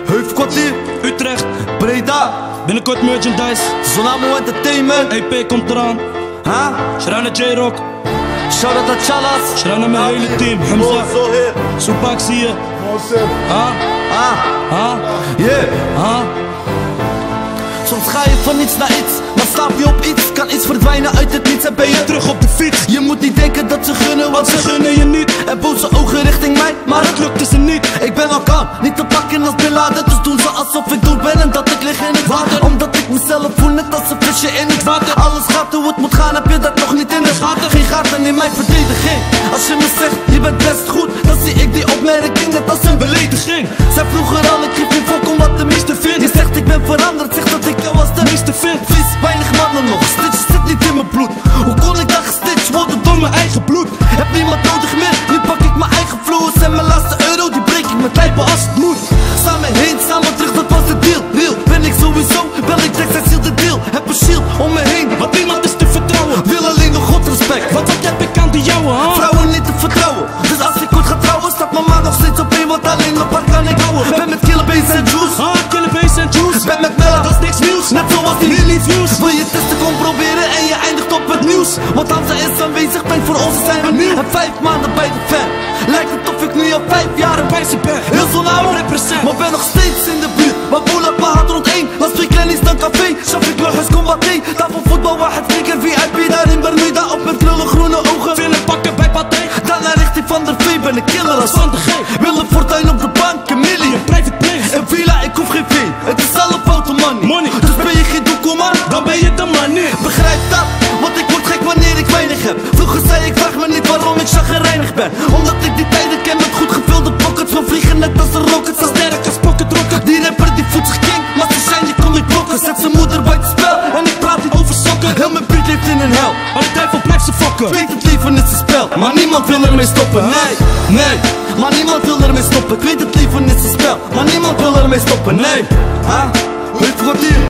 Heuvelkwartier, Utrecht, Breda, binnenkort merchandise. Zonamo Entertainment. EP komt eraan. Shout naar J-Rock. Shout-out aan Chalas. Shout naar mijn hele team. Hamza, Soepak zie je. Soms ga je van iets naar iets, dan slaap je op iets. Kan iets verdwijnen uit het niets en ben je terug op de fiets. Je moet niet denken dat ze gunnen, want ze gunnen je niet. En boze ogen richting mij, maar het lukte ze niet. Ik ben al kalm, niet te pakken als Bin Laden. Dus doen ze alsof ik dood ben en dat ik lig in het water. Omdat ik mezelf voel net als een visje in het water. Alles gaat hoe het moet gaan, heb je dat nog niet in de gaten. Geen gaten in mijn verdediging. Als je me zegt, je bent best goed, dan zie ik die opmerking net als een belediging. Zij vroeger al, ik geef geen fok om wat de meeste vindt. Je zegt ik ben veranderd, zegt dat ik jou als de meeste vind. Vies, weinig mannen nog, stitch zit niet in mijn bloed. Hoe kon ik dan gestitcht worden door mijn eigen bloed? Heb niemand nodig meer, nu pak ik mijn eigen flows. En mijn laatste euro, die breek ik met lijpen als het moet. Samen heen, samen terug, dat was de deal. Real, ben ik sowieso, bel ik tekst, hij ziel de deal. Heb een shield om me heen, want niemand is te vertrouwen. Wil alleen nog God respect, Wat heb ik aan de jouwe, vrouwen niet te vertrouwen. Dus als ik ooit ga trouwen, staat mama nog steeds op één. Want alleen op haar kan ik houden. Ben met Killer Bass en Juice. Killer Bass en Juice. Ben met Mella, dat is niks nieuws. net zoals die Millie Views. Wil je testen, kom proberen en je eindigt op het nieuws. Want Hamza is aanwezig, denk voor ons zijn we nieuw. En 5 maanden bij de fan. Lijkt het of ik nu al 5 jaar bij ze ben. Heel zo nauw, maar ben nog steeds in de buurt. Maar Boelat me had rond 1. Last week Lenny's dan café. Shafik Lughus combatté. Tafel voetbal, waar het weekend VIP. Daar in Bermuda op met krullen groene ogen. Villen pakken bij Pathé. Daarna richting Van der Vee, ben een killer als Van de G. Wil een fortuin op de bank, een miljoen. Private place. Een villa, ik hoef geen vee. Het is alle foute money. Dus ben je geen doekoe man, Dan ben je de man niet. begrijp dat, want ik word gek wanneer ik weinig heb. Vroeger zei ik, vraag me niet waarom ik chagrijnig ben. Omdat ik die tijden ken met goed gevulde pockets. Van vliegen net als een rocket, zo sterk als pocket rocket. Die rapper die voelt zich king, maar ze zijn die kom ik blokken. Zet zijn moeder bij het spel en ik praat niet over sokken. Heel mijn buurt leeft in een hel, Maar de duivel blijft ze fokken. weet het leven is een spel, maar niemand wil ermee stoppen. Nee, maar niemand wil ermee stoppen. Ik weet het leven is een spel, maar niemand wil ermee stoppen. Nee, Heuvelkwartier.